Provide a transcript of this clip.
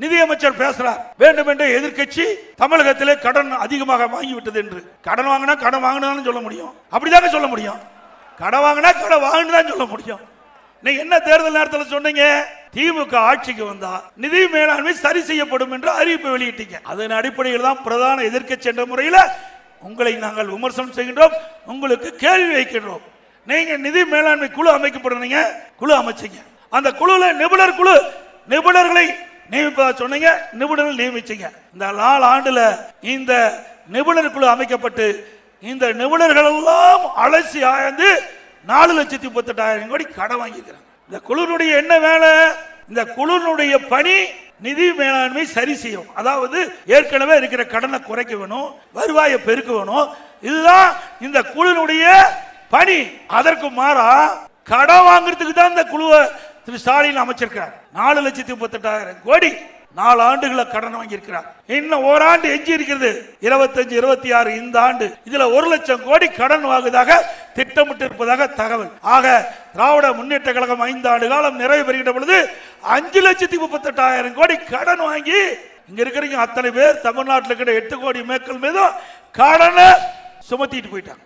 நிதியமைச்சர் பேசுறார், வேண்டும் என்று எதிர்க்கட்சி தமிழகத்திலே கடன் அதிகமாக வாங்கிவிட்டது என்று. கடன் வாங்கினா கடன் வாங்கினாலும் சொல்ல முடியும், அப்படிதாங்க சொல்ல முடியும். கடன் வாங்கினா கடன் வாங்கினதான் சொல்ல முடியும். நீங்க என்ன தேர்தல் நேரத்தில் சொன்னீங்க? திமுக ஆட்சிக்கு வந்தா நிதி மேலாண்மை சரி செய்யப்படும் என்று அறிவிப்பு வெளியிட்டீங்க. அதன் அடிப்படையில் தான் பிரதான எதிர்க்கட்சி என்ற முறையில் உங்களை நாங்கள் விமர்சனம் செய்கின்றோம், உங்களுக்கு கேள்வி வைக்கின்றோம். நீங்க நிதி மேலாண்மை குழு அமைக்கப்படுறீங்க, குழு அமைச்சீங்க. அந்த குழுல நிபுணர் குழு, நிபுணர்களை நியமிப்பதா சொன்னீங்க, நிபுணர்கள் நியமிச்சீங்க. இந்த 4 ஆண்டுல இந்த நிபுணர் குழு அமைக்கப்பட்டு இந்த நிபுணர்கள் எல்லாம் அலசி ஆய்ந்து 4,38,000 கோடி கடன் வாங்கிக்கிறாங்க. இந்த குழுனுடைய என்ன வேலை? இந்த குழுனுடைய பணி நிதி மேலாண்மை சரி செய்யும். அதாவது ஏற்கனவே இருக்கிற கடனை குறைக்க வேணும், வருவாயை பெருக்க வேணும். இதுதான் இந்த குழுனுடைய பணி. அதற்கு மாறா கடன் வாங்குறதுக்கு தான் இந்த குழுவை திரு ஸ்டாலின் அமைச்சிருக்கிறார். 4,38,000 கோடி 4 ஆண்டுகளை கடன் வாங்கியிருக்கிறார். இன்னும் ஓராண்டு எஞ்சி இருக்கிறது, 25, 26 இந்த ஆண்டு. இதுல 1 லட்சம் கோடி கடன் வாங்குவதாக திட்டமிட்டு இருப்பதாக தகவல். ஆக திராவிட முன்னேற்ற கழகம் 5 ஆண்டு காலம் நிறைவு பெறுகின்ற பொழுது 5,38,000 கோடி கடன் வாங்கி இங்க இருக்கிற அத்தனை பேர் தமிழ்நாட்டில் இருக்கிற 8 கோடி மக்கள் மீதும் கடனை சுமத்திட்டு போயிட்டாங்க.